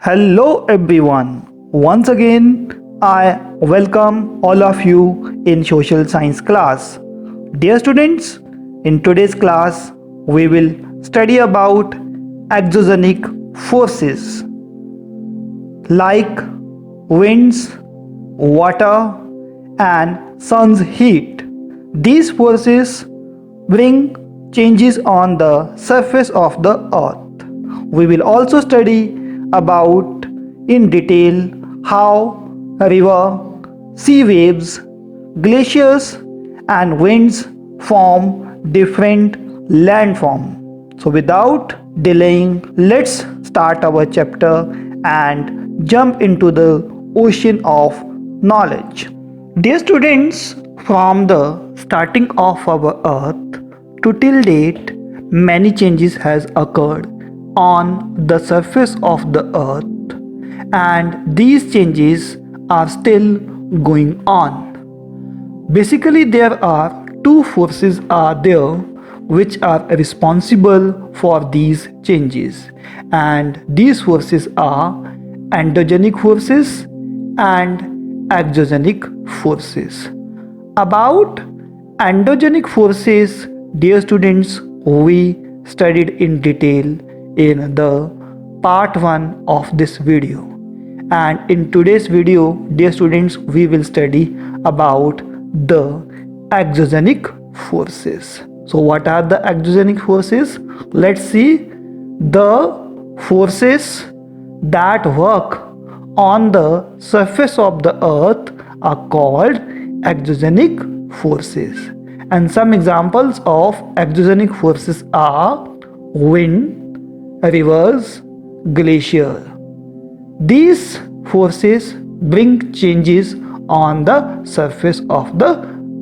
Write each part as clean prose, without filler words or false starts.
Hello everyone. Once again, I welcome all of you in social science class. Dear students, in today's class, we will study about exogenic forces like winds, water, and sun's heat. These forces bring changes on the surface of the earth. We will also study about in detail how a river, sea waves, glaciers and winds form different landforms. So without delaying, let's start our chapter and jump into the ocean of knowledge. Dear students, from the starting of our earth to till date, many changes has occurred on the surface of the earth, and these changes are still going on. Basically, there are two forces are there which are responsible for these changes, and these forces are endogenic forces and exogenic forces. About endogenic forces, dear students, we studied in detail in the part 1 of this video, and in today's video, dear students, we will study about the exogenic forces. So what are the exogenic forces? Let's see. The forces that work on the surface of the earth are called exogenic forces, and some examples of exogenic forces are wind, rivers, glacier. These forces bring changes on the surface of the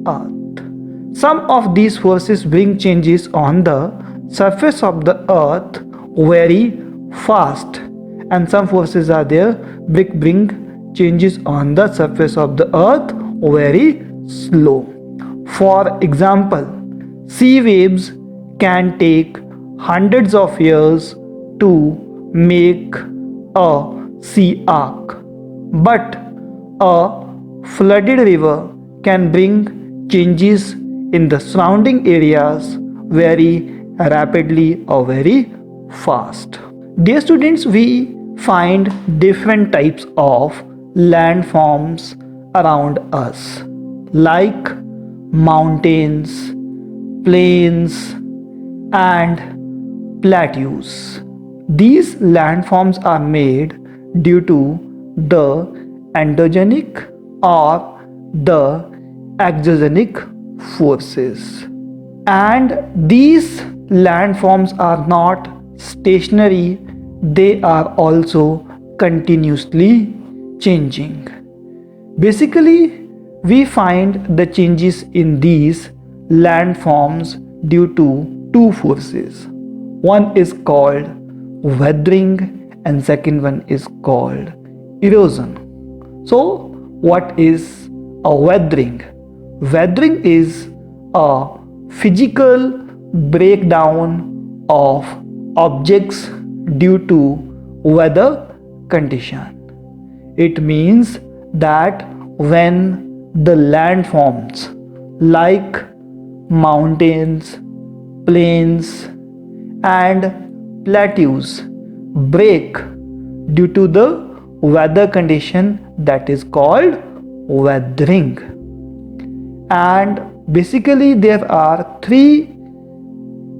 earth. Some of these forces bring changes on the surface of the earth very fast, and some forces are there bring changes on the surface of the earth very slow. For example, sea waves can take hundreds of years to make a sea arc, but a flooded river can bring changes in the surrounding areas very rapidly or very fast. Dear students, we find different types of landforms around us, like mountains, plains, and plateaus. These landforms are made due to the endogenic or the exogenic forces. And these landforms are not stationary, they are also continuously changing. Basically, we find the changes in these landforms due to two forces. One is called weathering and second one is called erosion. So what is a weathering? Weathering is a physical breakdown of objects due to weather condition. It means that when the landforms like mountains, plains, and plateaus break due to the weather condition, that is called weathering. And basically there are three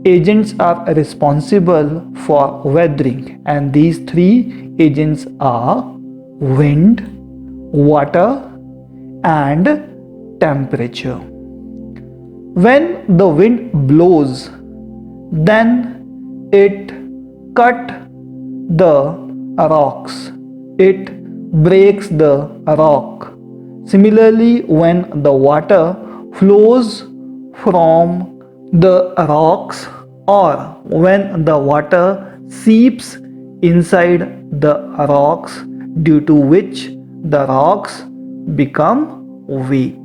agents are responsible for weathering, and these three agents are wind, water, and temperature. When the wind blows, then it cut the rocks, it breaks the rock. Similarly, when the water flows from the rocks, or when the water seeps inside the rocks, due to which the rocks become weak.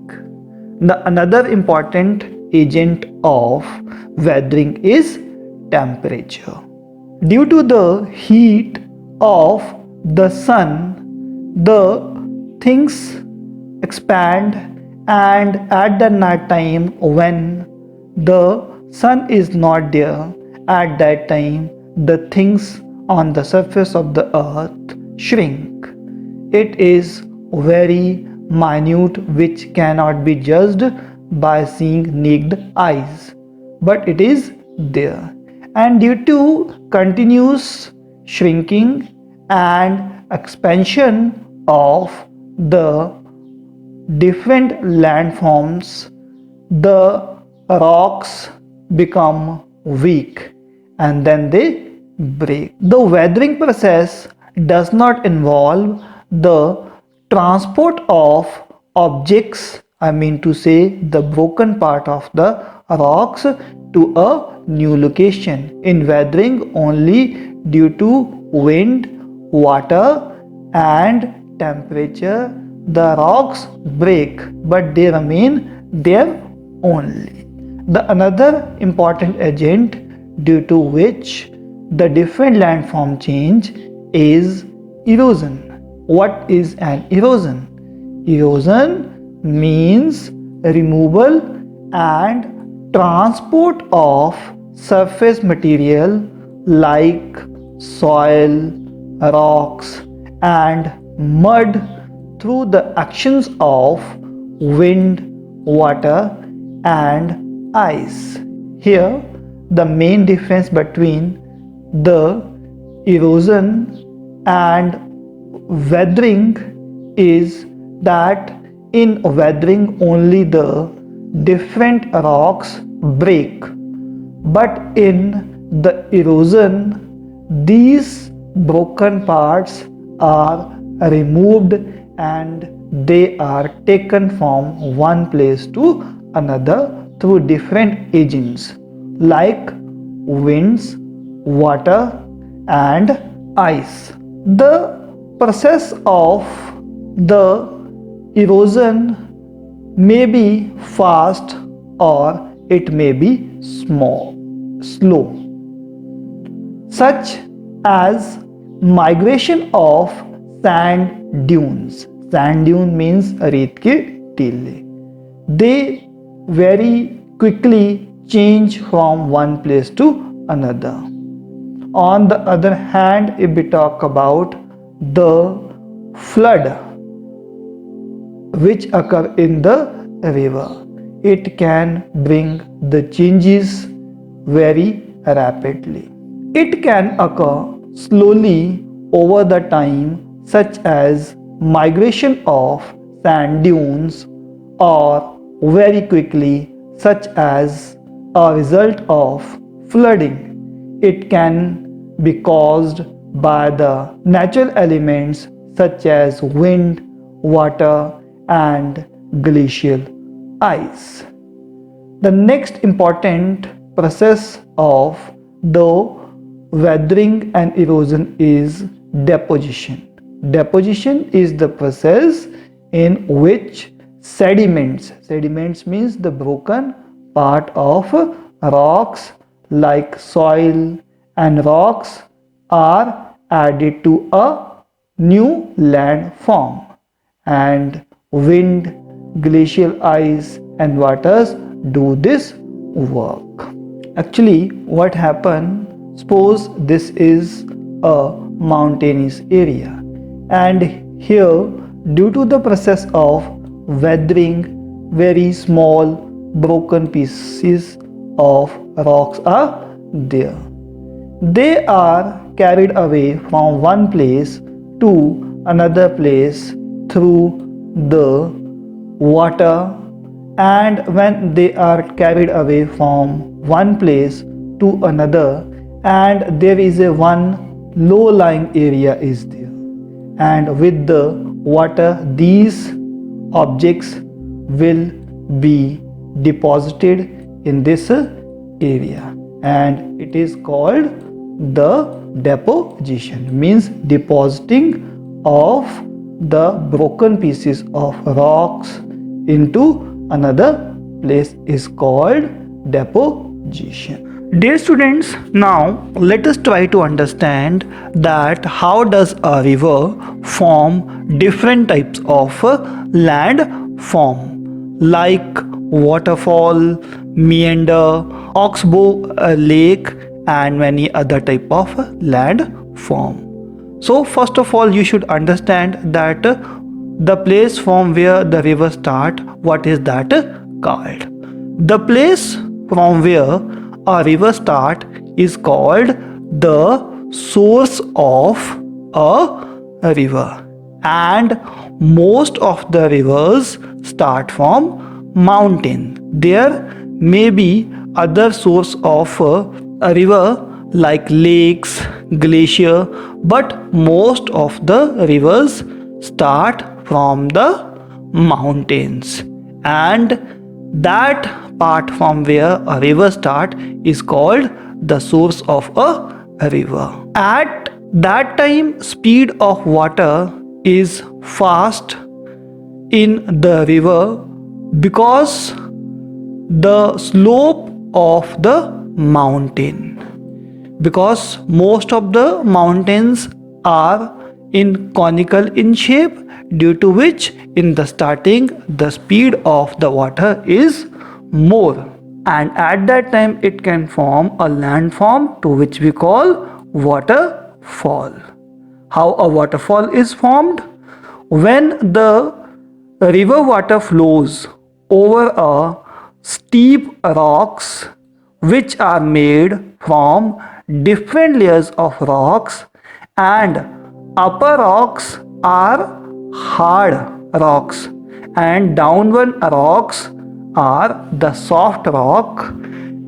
Another important agent of weathering is temperature. Due to the heat of the sun, the things expand, and at the night time when the sun is not there, at that time the things on the surface of the earth shrink. It is very minute, which cannot be judged by seeing naked eyes, but it is there. And due to continuous shrinking and expansion of the different landforms, the rocks become weak and then they break. The weathering process does not involve the transport of objects, I mean to say the broken part of the rocks, to a new location. In weathering, only due to wind, water, and temperature, the rocks break, but they remain there only. The another important agent due to which the different landform change is erosion. What is an erosion? Erosion means removal and transport of surface material like soil, rocks, and mud through the actions of wind, water, and ice. Here, the main difference between the erosion and weathering is that in weathering only the different rocks break, but in the erosion these broken parts are removed and they are taken from one place to another through different agents like winds, water, and ice. The process of the erosion may be fast or it may be slow, such as migration of sand dunes. Sand dune means रेत के टीले. They very quickly change from one place to another. On the other hand, if we talk about the flood which occur in the river, it can bring the changes very rapidly. It can occur slowly over the time, such as migration of sand dunes, or very quickly, such as a result of flooding. It can be caused by the natural elements such as wind, water, and glacial ice. The next important process of the weathering and erosion is deposition. Deposition is the process in which sediments means the broken part of rocks like soil and rocks are added to a new landform, and wind, glacial ice, and waters do this work. Actually, what happens, suppose this is a mountainous area, and here due to the process of weathering, very small broken pieces of rocks are there. They are carried away from one place to another place through the water, and when they are carried away from one place to another, and there is a one low lying area is there, and with the water these objects will be deposited in this area, and it is called the deposition, means depositing of the broken pieces of rocks into another place is called deposition. Dear students, now let us try to understand that how does a river form different types of land form like waterfall, meander, oxbow lake and many other type of land form. So first of all you should understand that the place from where the river start, what is that called? The place from where a river start is called the source of a river, and most of the rivers start from mountain. There may be other source of a river like lakes, glacier, but most of the rivers start from the mountains, and that part from where a river start is called the source of a river. At that time speed of water is fast in the river because the slope of the mountain, because most of the mountains are in conical in shape, due to which in the starting the speed of the water is more, and at that time it can form a landform to which we call waterfall. How a waterfall is formed? When the river water flows over a steep rocks which are made from different layers of rocks, and upper rocks are hard rocks and downward rocks are the soft rock,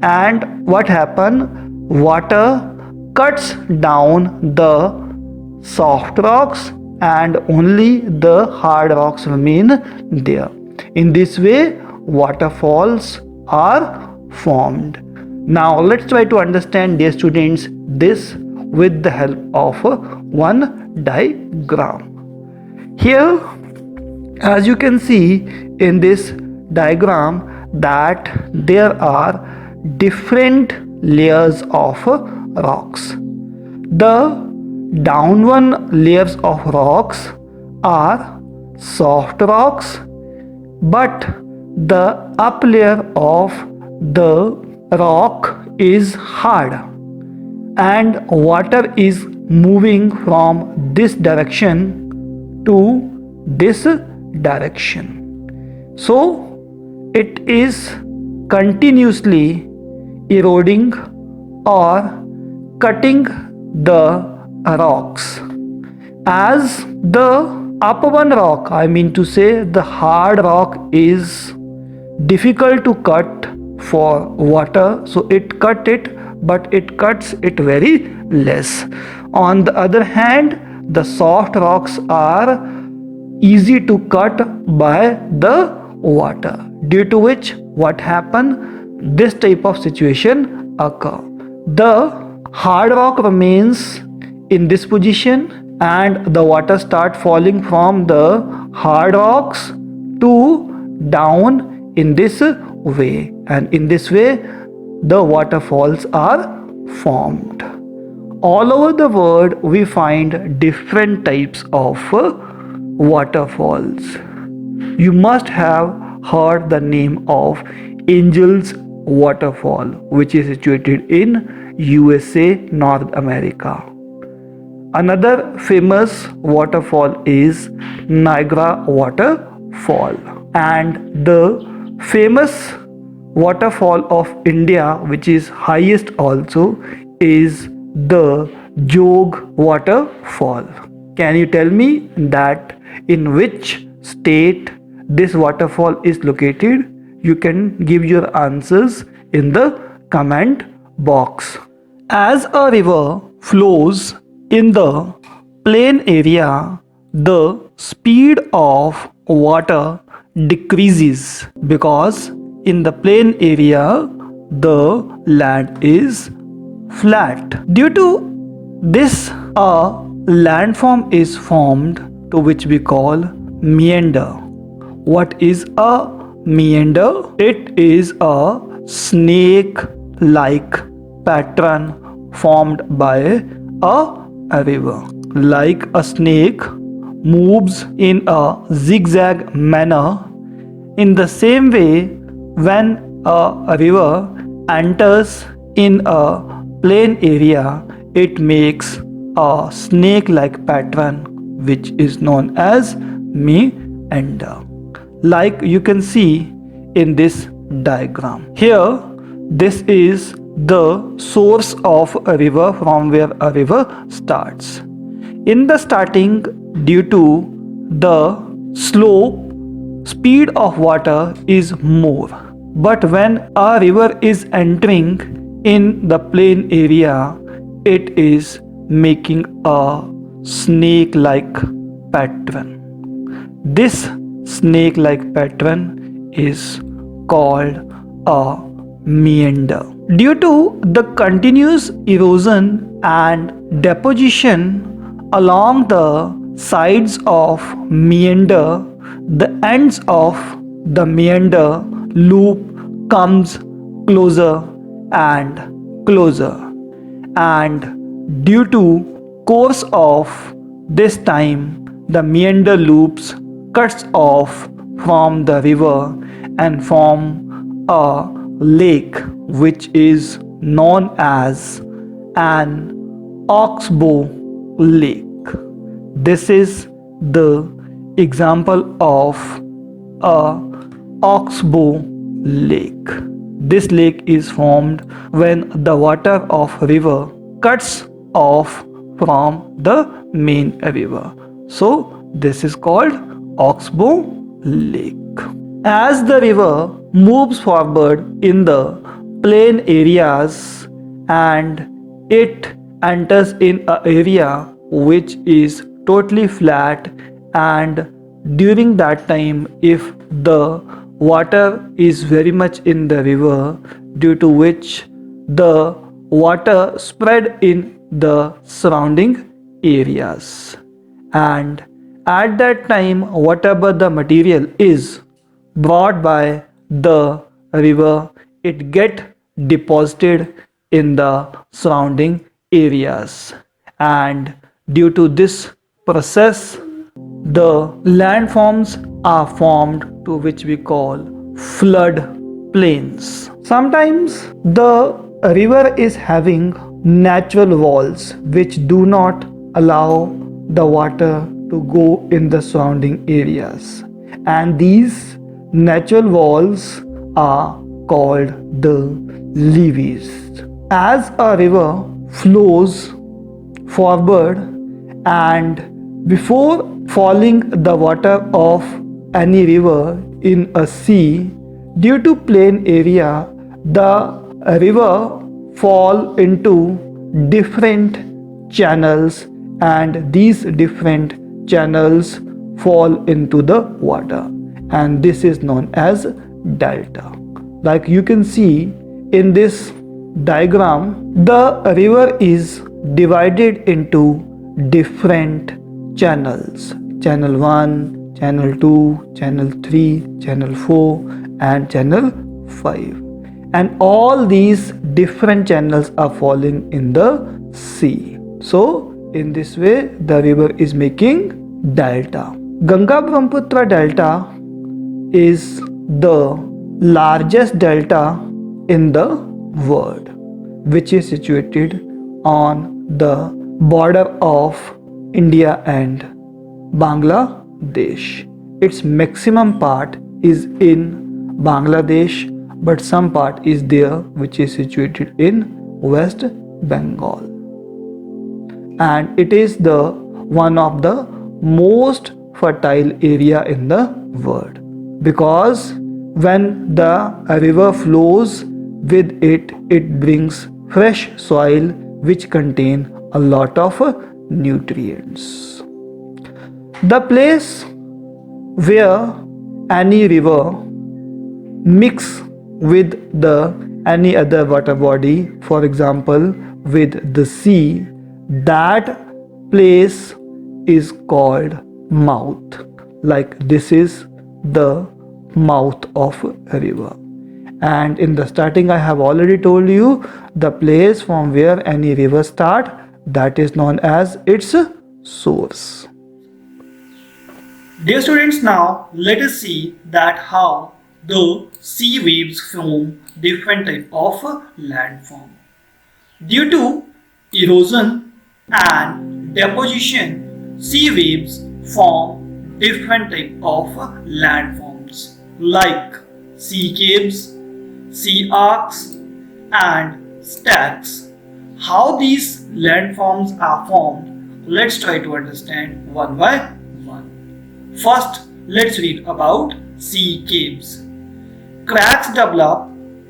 and what happen, water cuts down the soft rocks and only the hard rocks remain there. In this way waterfalls are formed. Now let's try to understand, dear students, this with the help of one diagram. Here, as you can see in this diagram, that there are different layers of rocks. The downward layers of rocks are soft rocks, but the up layer of the rock is hard, and water is moving from this direction to this direction. So it is continuously eroding or cutting the rocks. As the upper one rock, I mean to say the hard rock, is difficult to cut for water, so it cut it, but it cuts it very less. On the other hand, the soft rocks are easy to cut by the water, due to which what happen, this type of situation occur. The hard rock remains in this position and the water start falling from the hard rocks to down in this way, and in this way the waterfalls are formed. All over the world we find different types of waterfalls. You must have heard the name of Angel's Waterfall, which is situated in USA, North America. Another famous waterfall is Niagara Waterfall, and the famous waterfall of India, which is highest also, is the Jog Waterfall. Can you tell me that in which state this waterfall is located? You can give your answers in the comment box. As a river flows in the plain area, the speed of water decreases because in the plain area the land is flat. Due to this, a landform is formed to which we call meander. What is a meander? It is a snake like pattern formed by a river. Like a snake moves in a zigzag manner, in the same way, when a river enters in a plain area, it makes a snake-like pattern which is known as meander. Like you can see in this diagram. Here, this is the source of a river from where a river starts. In the starting, due to the slope, speed of water is more. But when a river is entering in the plain area, it is making a snake-like pattern. This snake-like pattern is called a meander. Due to the continuous erosion and deposition along the sides of meander, the ends of the meander loop comes closer and closer, and due to course of this time, the meander loops cuts off from the river and form a lake which is known as an oxbow lake. This is the example of a oxbow lake. This lake is formed when the water of river cuts off from the main river. So this is called oxbow lake. As the river moves forward in the plain areas and it enters in an area which is totally flat, and during that time if the water is very much in the river, due to which the water spread in the surrounding areas, and at that time whatever the material is brought by the river, it get deposited in the surrounding areas, and due to this process the landforms are formed, to which we call flood plains. Sometimes the river is having natural walls which do not allow the water to go in the surrounding areas, and these natural walls are called the levees. As a river flows forward and before falling the water of any river in a sea, due to plain area, the river fall into different channels, and these different channels fall into the water, and this is known as delta. Like you can see in this diagram, the river is divided into different channels: channel 1, channel 2, channel 3, channel 4 and channel 5, and all these different channels are falling in the sea. So in this way the river is making delta. Ganga Brahmaputra delta is the largest delta in the world, which is situated on the border of India and Bangladesh. Its maximum part is in Bangladesh, but some part is there which is situated in West Bengal, and it is the one of the most fertile area in the world, because when the river flows with it, it brings fresh soil which contain a lot of nutrients. The place where any river mix with the any other water body, for example with the sea, that place is called mouth. Like this is the mouth of a river, And in the starting I have already told you the place from where any river start, that is known as its source. Dear students, now let us see that how the sea waves form different type of landform. Due to erosion and deposition, sea waves form different type of landforms like sea caves, sea arcs, and stacks. How these landforms are formed, let's try to understand one by one. First, let's read about sea caves. Cracks develop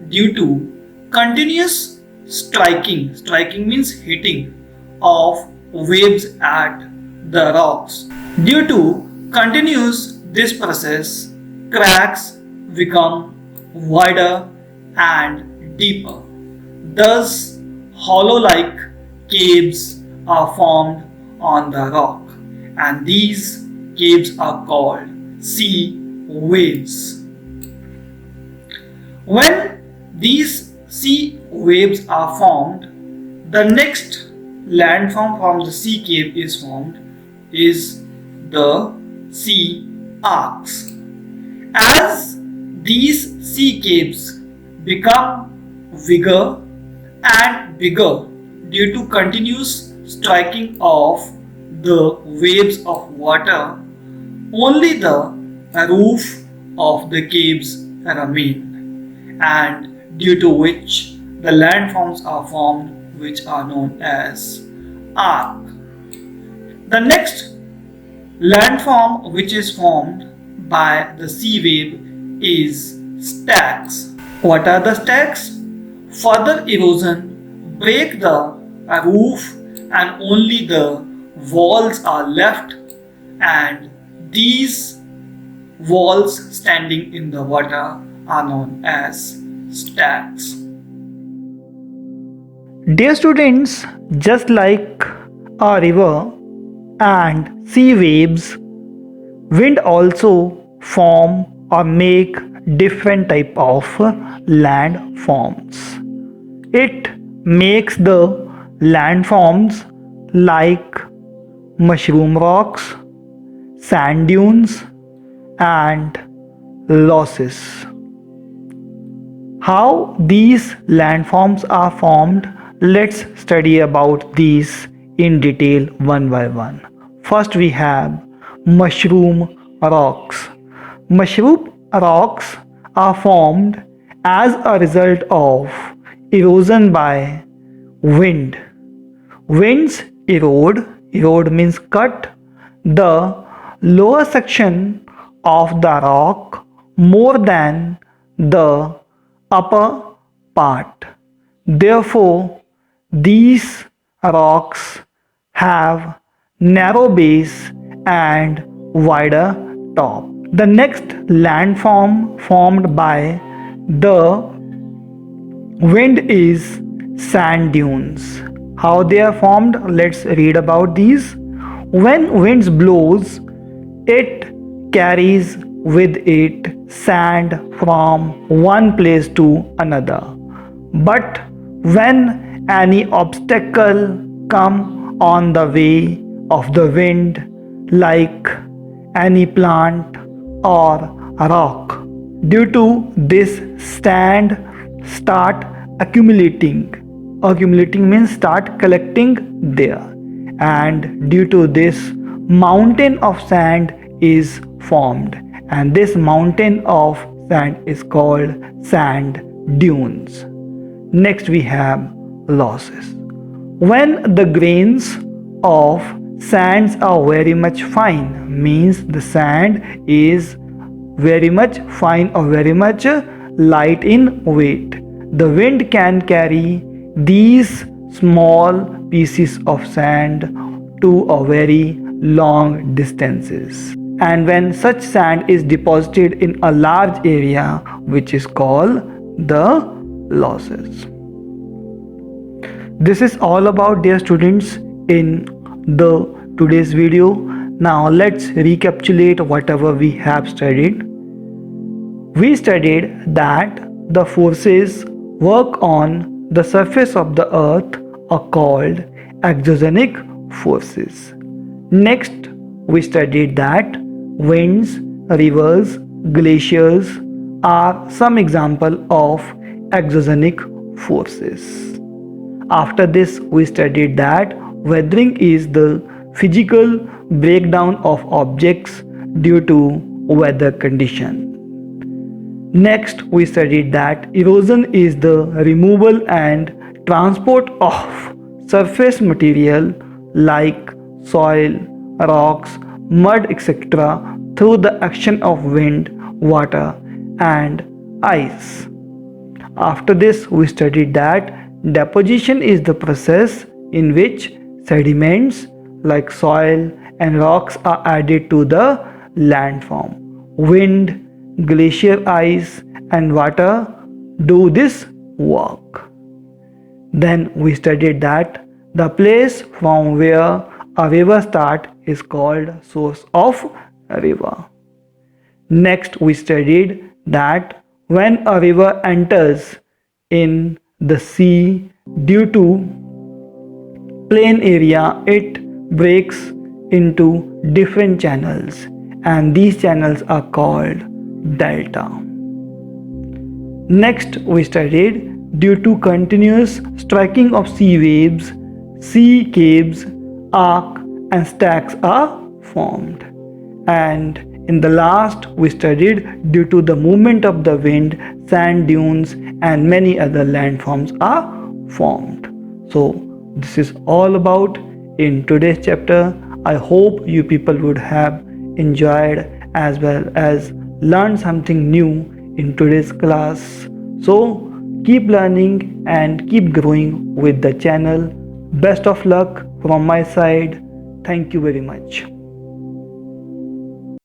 due to continuous striking means hitting, of waves at the rocks. Due to continuous this process, cracks become wider and deeper. Thus, hollow-like caves are formed on the rock, and these caves are called sea waves. When these sea waves are formed, the next landform from the sea cave is formed is the sea arcs. As these sea caves become bigger and bigger due to continuous striking of the waves of water, only the roof of the caves remain, and due to which the landforms are formed which are known as arc. The next landform which is formed by the sea wave is stacks. What are the stacks? Further erosion break the roof and only the walls are left, and these walls standing in the water are known as stacks. Dear students, just like a river and sea waves, wind also form or make different type of landforms. It makes the landforms like mushroom rocks, sand dunes, and losses. How these landforms are formed, let's study about these in detail one by one. First we have mushroom rocks. Mushroom rocks are formed as a result of erosion by wind. Winds erode means cut the lower section of the rock more than the upper part. Therefore, these rocks have narrow base and wider top. The next landform formed by the wind is sand dunes. How they are formed? Let's read about these. When winds blows, it carries with it sand from one place to another. But when any obstacle come on the way of the wind, like any plant or rock, due to this sand start accumulating. Accumulating means start collecting there, and due to this mountain of sand is formed, and this mountain of sand is called sand dunes. Next we have losses. When the grains of sands are very much fine, means the sand is very much fine or very much light in weight, the wind can carry these small pieces of sand to a very long distances. And when such sand is deposited in a large area, which is called the losses. This is all about, dear students, in the today's video. Now let's recapitulate whatever we have studied. We studied that the forces work on the surface of the earth are called exogenic forces. Next, we studied that winds, rivers, glaciers are some example of exogenic forces. After this, we studied that weathering is the physical breakdown of objects due to weather condition. Next, we studied that erosion is the removal and transport of surface material like soil, rocks, mud, etc. through the action of wind, water, and ice. After this, we studied that deposition is the process in which sediments like soil and rocks are added to the landform. Wind, glacier ice, and water do this work. Then we studied that the place from where a river starts is called source of a river. Next, we studied that when a river enters in the sea due to plain area, it breaks into different channels, and these channels are called delta. Next, we studied due to continuous striking of sea waves, sea caves, arc, and stacks are formed. And in the last, we studied due to the movement of the wind, sand dunes, and many other landforms are formed. So, this is all about in today's chapter. I hope you people would have enjoyed as well as learned something new in today's class. So, keep learning and keep growing with the channel. Best of luck from my side. Thank you very much.